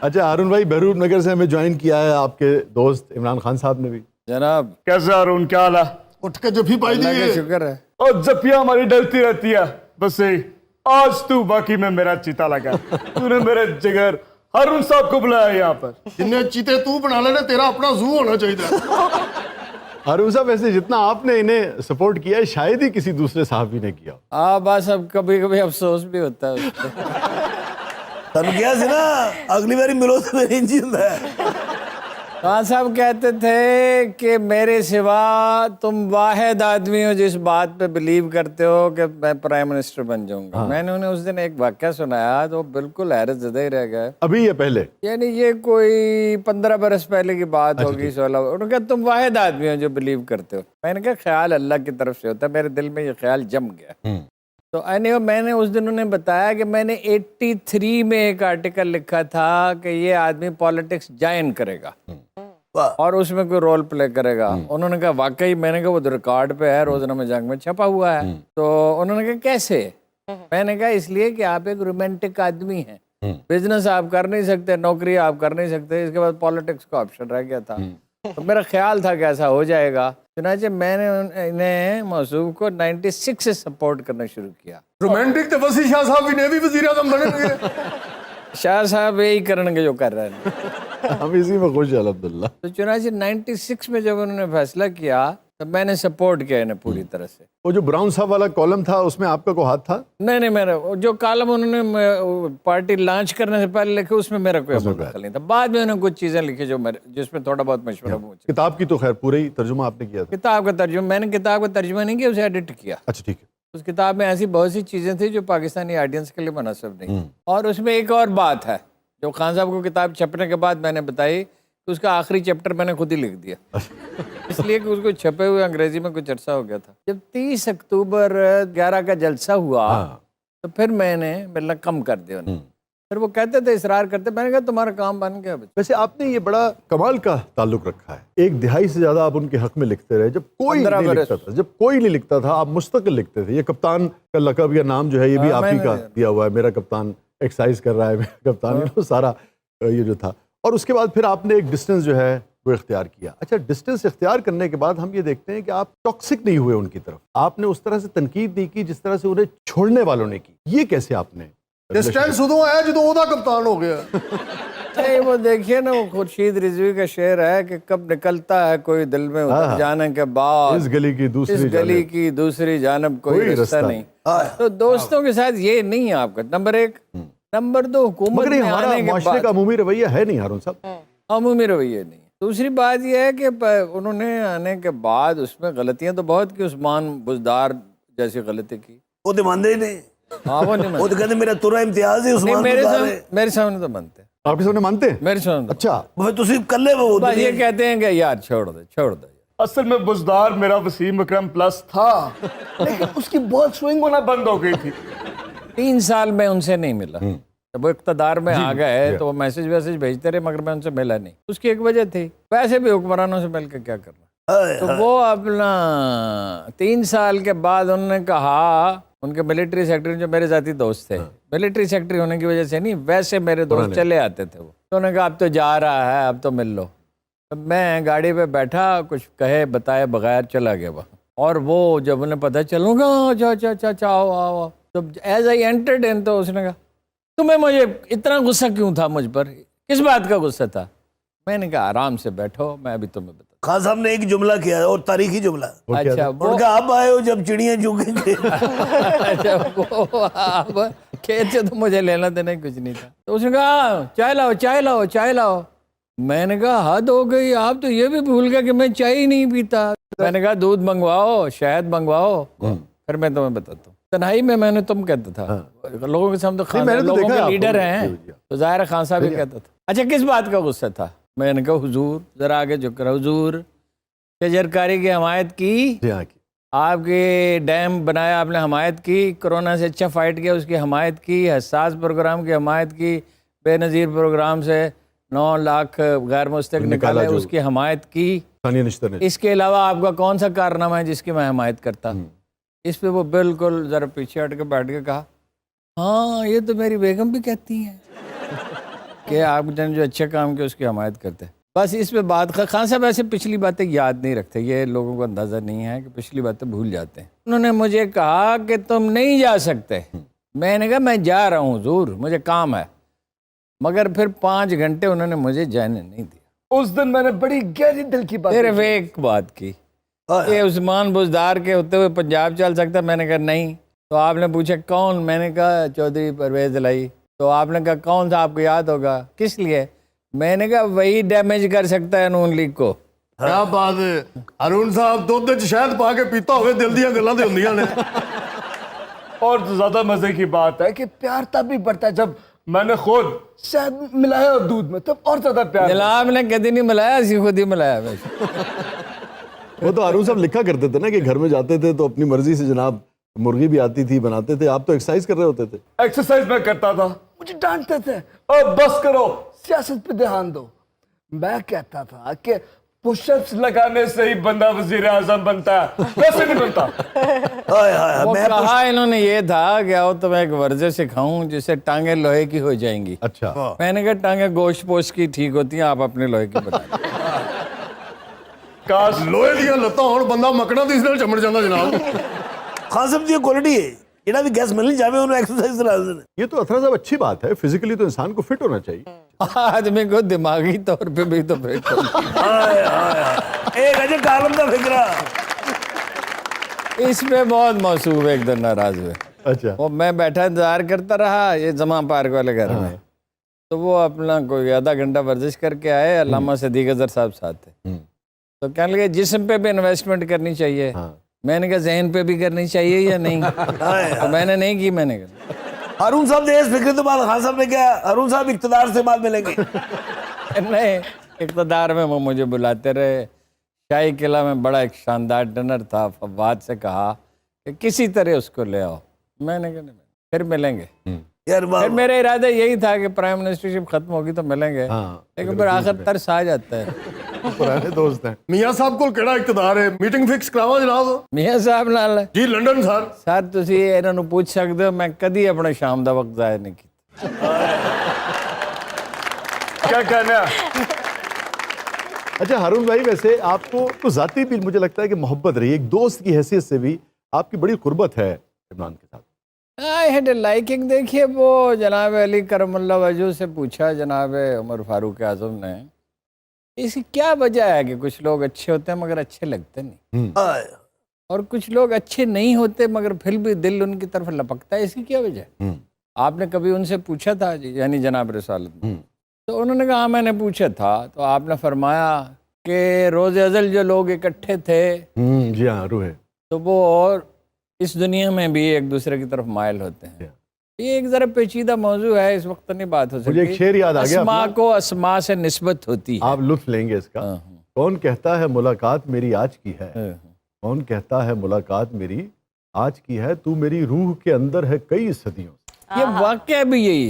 اچھا ہارون بھائی، بہرور نگر سے ہمیں جوائن کیا ہے آپ کے دوست عمران خان صاحب نے بھی. جناب کیسا ہارون، کیا حال ہے؟ اٹھ کے جفی پائی اللہ کا دی. شکر ہے. اور جپیاں ہماری ڈلتی رہتی ہے بس یہی. آج تو باقی میں میرا چیتا لگا، تو نے میرے جگر ہارون صاحب کو بلایا یہاں پر. جن چیتے تو بنا لینا، تیرا اپنا زو ہونا چاہیے. ہارون صاحب ویسے جتنا آپ نے انہیں سپورٹ کیا ہے شاید ہی کسی دوسرے صحافی نے کیا. بس اب کبھی کبھی افسوس بھی ہوتا ہے اس پہ. تب کیا سی نا اگلی باری ملو تو میری انجی ہوں ہے. خان صاحب کہتے تھے کہ میرے سوا تم واحد آدمی ہو جس بات پہ بلیو کرتے ہو کہ میں پرائم منسٹر بن جاؤں گا. میں نے انہیں اس دن ایک واقعہ سنایا تو بالکل حیرت زدہ ہی رہ گئے. ابھی یا پہلے؟ یعنی یہ کوئی 15 برس پہلے کی بات ہوگی. 16. انہوں نے کہا تم واحد آدمی ہو جو بلیو کرتے ہو. میں نے کہا خیال اللہ کی طرف سے ہوتا ہے. میرے دل میں یہ خیال جم گیا. تو میں نے اس دن انہیں بتایا کہ میں نے 83 میں ایک آرٹیکل لکھا تھا کہ یہ آدمی پالیٹکس جوائن کرے گا اور اس میں کوئی رول پلے کرے گا. انہوں نے کہا واقعی؟ میں نے کہا وہ ریکارڈ پہ ہے، روزنامہ جنگ میں چھپا ہوا ہے. تو انہوں نے کہا کیسے؟ میں نے کہا اس لیے کہ آپ ایک رومانٹک آدمی ہیں. بزنس آپ کر نہیں سکتے، نوکری آپ کر نہیں سکتے، اس کے بعد پالیٹکس کا آپشن رہ گیا تھا. تو میرا خیال تھا کہ ایسا ہو جائے گا. چنانچہ میں نے انہیں موصوف کو 96 سے سپورٹ کرنا شروع کیا. رومانٹک تو وسیع شاہ صاحب بھی نیوی وزیر اعظم بنے گے. شاہ صاحب یہی کریں گے جو کر رہے ہیں. ہم اسی میں خوش ہیں الحمدللہ. تو چنانچہ 96 میں جب انہوں نے فیصلہ کیا تو میں نے سپورٹ کیا انہیں پوری طرح سے. وہ جو براؤن صاحب والا کالم تھا اس میں آپ کا کوئی ہاتھ تھا؟ نہیں میرا جو کالم انہوں نے پارٹی لانچ کرنے سے پہلے لکھے اس میں میرا کوئی دخل نہیں تھا. بعد میں انہوں نے کچھ چیزیں لکھی جو جس میں تھوڑا بہت مشورہ پوچھا. کتاب کی تو خیر پورا ہی ترجمہ آپ نے کیا تھا. کتاب کا ترجمہ میں نے کتاب کا ترجمہ نہیں کیا، اسے ایڈٹ کیا. اچھا ٹھیک ہے. اس کتاب میں ایسی بہت سی چیزیں تھیں جو پاکستانی آڈینس کے لیے مناسب نہیں. اور اس میں ایک اور بات ہے جو خان صاحب کو کتاب چھپنے کے بعد میں نے بتائی کہ اس کا آخری چیپٹر میں نے خود ہی لکھ دیا، اس لیے کہ اس کو چھپے ہوئے انگریزی میں کچھ عرصہ ہو گیا تھا. جب 30 اکتوبر 11 کا جلسہ ہوا تو پھر میں نے ملنا کم کر دیا انہیں. پھر وہ کہتے تھے، اصرار کرتے. میں نے کہا تمہارا کام بن گیا. ویسے آپ نے یہ بڑا کمال کا تعلق رکھا ہے. 1 دہائی سے زیادہ آپ ان کے حق میں لکھتے رہے. جب کوئی نہیں لکھتا تھا، جب کوئی نہیں لکھتا تھا آپ مستقل لکھتے تھے. یہ کپتان کا لقب یا نام جو ہے یہ بھی آپ ہی کا دیا ہوا ہے. میرا کپتان ایکسرسائز کر رہا ہے، میرا کپتان سارا یہ جو تھا. اور اس کے بعد پھر آپ نے ایک ڈسٹنس جو ہے وہ اختیار کیا. اچھا ڈسٹنس اختیار کرنے کے بعد ہم یہ دیکھتے ہیں کہ آپ ٹاکسک نہیں ہوئے ان کی طرف. آپ نے اس طرح سے تنقید نہیں کی جس طرح سے انہیں چھوڑنے والوں نے کی. یہ کیسے آپ نے؟ ڈسٹینس ادو آیا جدو وہ کپتان ہو گیا. وہ دیکھیے نا، وہ خورشید رضوی کا شعر ہے کہ کب نکلتا ہے کوئی دل میں اتر جانے کے بعد اس گلی کی دوسری جانب کوئی رستہ نہیں. تو دوستوں کے ساتھ یہ نہیں ہے آپ کا. نمبر 1. نمبر 2، حکومت میں آنے کے معاشرے کا عمومی رویہ ہے نہیں ہارون صاحب. عمومی رویہ نہیں. دوسری بات یہ ہے کہ انہوں نے آنے کے بعد اس میں غلطیاں تو بہت کی. عثمان بزدار جیسی غلطی کی. وہ تو مانتے ہی نہیں. ہاں وہ نہیں وہ تو کہتے میرا تورا امتیاز ہے عثمان بزدار ہے. میرے سامنے تو مانتے. آپ کے سامنے مانتے ہیں؟ میرے سامنے. اچھا تسی کر لے وہ بس یہ کہتے ہیں کہ یار چھوڑ دے. اصل میں بزدار میرا وسیم اکرم پلس تھا، لیکن اس کی بہت سوئنگ ہونا بند ہو گئی تھی. 3 سال میں ان سے نہیں ملا. جب وہ اقتدار میں آ گئے تو وہ میسج بھیجتے رہے مگر میں ان سے ملا نہیں. اس کی ایک وجہ تھی، ویسے بھی حکمرانوں سے مل کے کیا کرنا. تو وہ اپنا 3 سال کے بعد انہوں نے کہا، ان کے ملٹری سیکٹری جو میرے ذاتی دوست تھے، ملٹری سیکٹری ہونے کی وجہ سے نہیں، ویسے میرے دوست چلے آتے تھے. وہ تو انہوں نے کہا اب تو جا رہا ہے، اب تو مل لو. میں گاڑی پہ بیٹھا، کچھ کہے بتائے بغیر چلا گیا وہاں. اور وہ جب انہیں پتہ چلوں گا چاؤ تو ایز آئی انٹرڈ ان تو اس نے کہا تمہیں مجھے اتنا غصہ کیوں تھا مجھ پر، کس بات کا غصہ تھا؟ میں نے کہا آرام سے بیٹھو، میں ابھی تمہیں بتا. خان صاحب نے ایک جملہ کیا ہے اور تاریخی جملہ. اچھا ان کا آپ آئے ہو جب چڑیاں چونکیں گے. اچھا وہ آپ کھیت سے تو مجھے لینا دینا کچھ نہیں تھا. تو اس نے کہا چائے لاؤ. میں نے کہا حد ہو گئی، آپ تو یہ بھی بھول گئے کہ میں چائے ہی نہیں پیتا. میں نے کہا دودھ منگواؤ، شہد منگواؤ، پھر میں تمہیں بتاتا ہوں. تنہائی میں نے تم کہتا تھا، لوگوں کے سامنے لوگوں کے لیڈر ہیں تو ظاہر خان صاحب ہی کہتا تھا. اچھا کس بات کا غصہ تھا؟ میں نے کہا حضور ذرا آگے جھک کر، حضور شجرکاری کی حمایت کی، آپ کے ڈیم بنایا آپ نے حمایت کی، کرونا سے اچھا فائٹ کیا اس کی حمایت کی، حساس پروگرام کی حمایت کی، بے نظیر پروگرام سے 9 لاکھ غیر مستحق نکالے اس کی حمایت کی. اس کے علاوہ آپ کا کون سا کارنامہ ہے جس کی میں حمایت کرتا؟ اس پہ وہ بالکل ذرا پیچھے ہٹ کے بیٹھ کے کہا ہاں یہ تو میری بیگم بھی کہتی ہیں کہ آپ نے جو اچھے کام کیا اس کی حمایت کرتے ہیں. بس اس پہ بات خان صاحب ایسے پچھلی باتیں یاد نہیں رکھتے, یہ لوگوں کو اندازہ نہیں ہے کہ پچھلی باتیں بھول جاتے ہیں. انہوں نے مجھے کہا کہ تم نہیں جا سکتے. میں نے کہا میں جا رہا ہوں حضور, مجھے کام ہے. مگر پھر 5 گھنٹے انہوں نے مجھے جانے نہیں دیا. اس دن میں نے بڑی گہری دل کی بات صرف ایک بات کی کہ عثمان بزدار کے ہوتے ہوئے پنجاب چل سکتا ہے. میں نے کہا نہیں. تو آپ نے پوچھا کون؟ میں نے کہا چودھری پرویز الہی. تو آپ نے کہا کون تھا, آپ کو یاد ہوگا, کس لیے؟ میں نے کہا وہی ڈیمیج کر سکتا ہے نون لیگ کو. کیا بات ہے ارون صاحب, دودھ وچ شہد پا کے پیتا ہوئے دل دیاں گلاں تے ہوندیاں نے. اور زیادہ مزے کی بات ہے کہ پیار تب بھی بڑھتا ہے جب میں نے خود شہد ملایا دودھ میں, تب اور زیادہ پیار. جناب نے کبھی نہیں ملایا, اسی خود ہی ملایا. وہ تو ارون صاحب لکھا کرتے تھے نا کہ گھر میں جاتے تھے تو اپنی مرضی سے جناب مرغی بھی آتی تھی بناتے تھے, آپ تو ایکسرسائز کر رہے ہوتے تھے. ایکسرسائز میں کرتا تھا, مجھے ڈانٹتے تھے اور بس کرو سیاست پہ دھیان دو. میں کہتا تھا کہ پش اپس لگانے سے ہی بندہ وزیر اعظم بنتا ہے, ویسے نہیں بنتا. وہ کہا انہوں نے یہ تھا کہ آؤ تو میں ایک ورزش سکھاؤں جس سے ٹانگیں لوہے کی ہو جائیں گی. اچھا. میں نے کہا ٹانگیں گوشت پوشت کی ٹھیک ہوتی ہیں, آپ اپنے لوہے کی بتائیں. کاش لوہے دیاں لتاں ہون بندہ مکڑا تے اس نال چمڑ جاندا جناب. خان صاحب دی کوالٹی ہے جہاں بھی گیس ملنی چاہے انہوں ایکسرسائز کرا دیں. یہ تو اطہر صاحب اچھی بات ہے, فزیکلی تو انسان کو فٹ ہونا چاہیے. آدمی کو دماغی طور پہ بھی تو فٹ ہونا. ایک اجے کالم کا فکرہ اس پہ بہت موصوف ایک دن ناراض ہوئے. اچھا. وہ میں بیٹھا انتظار کرتا رہا یہ زمان پارک والے گھر میں, تو وہ اپنا کوئی آدھا گھنٹہ ورزش کر کے آئے. علامہ صدیق اظہر صاحب ساتھ تھے. تو کہنے لگے جسم پہ بھی انویسٹمنٹ کرنی چاہیے. میں نے کہا ذہن پہ بھی کرنی چاہیے یا نہیں؟ تو میں نے نہیں کی. میں نے کہا ہارون صاحب نے اس فکر تو بعد خان صاحب نے کیا ہارون صاحب اقتدار سے بعد ملیں گے. نہیں, اقتدار میں وہ مجھے بلاتے رہے. شاہی قلعہ میں بڑا ایک شاندار ڈنر تھا. فواد سے کہا کہ کسی طرح اس کو لے آؤ. میں نے کہا پھر ملیں گے. یار پھر میرا ارادہ یہی تھا کہ پرائم منسٹرشپ ختم ہوگی تو ملیں گے, لیکن پھر آخر ترس آ جاتا ہے. پرانے دوست ہیں. میاں صاحب کو کیڑا اقتدار ہے, میٹنگ فکس کراواں جناب. میاں صاحب نال جی لنڈن سر. سر تسی ਇਹਨਾਂ ਨੂੰ ਪੁੱਛ ਸਕਦੇ ਹੋ, ਮੈਂ ਕਦੀ ਆਪਣੇ ਸ਼ਾਮ ਦਾ ਵਕਤ ਜ਼ਾਇਆ ਨਹੀਂ ਕੀਤਾ. کیا کہنا ہے. اچھا ہارون بھائی, ویسے آپ کو تو ذاتی بھی مجھے لگتا ہے کہ محبت رہی, ایک دوست کی حیثیت سے بھی آپ کی بڑی قربت ہے عمران کے ساتھ. I had a liking. دیکھیے وہ جناب علی کرم اللہ وجہ سے پوچھا جناب عمر فاروق اعظم نے, اس کی کیا وجہ ہے کہ کچھ لوگ اچھے ہوتے ہیں مگر اچھے لگتے نہیں, اور کچھ لوگ اچھے نہیں ہوتے مگر پھر بھی دل ان کی طرف لپکتا ہے, اس کی کیا وجہ ہے؟ آپ نے کبھی ان سے پوچھا تھا یعنی جناب رسالت نے؟ تو انہوں نے کہا میں نے پوچھا تھا. تو آپ نے فرمایا کہ روز ازل جو لوگ اکٹھے تھے جی ہاں روح ہے, تو وہ اور اس دنیا میں بھی ایک دوسرے کی طرف مائل ہوتے ہیں. یہ ایک ذرا پیچیدہ موضوع ہے, اس وقت نہیں بات ہو سکتی. مجھے ایک شعر یاد آ گیا. اسما کو اسما سے نسبت ہوتی ہے. آپ لطف لیں گے اس کا. کون کہتا ہے ملاقات میری آج کی ہے, کون کہتا ہے ملاقات میری آج کی ہے, تو میری روح کے اندر ہے کئی صدیوں سے. یہ واقعہ بھی یہی ہے.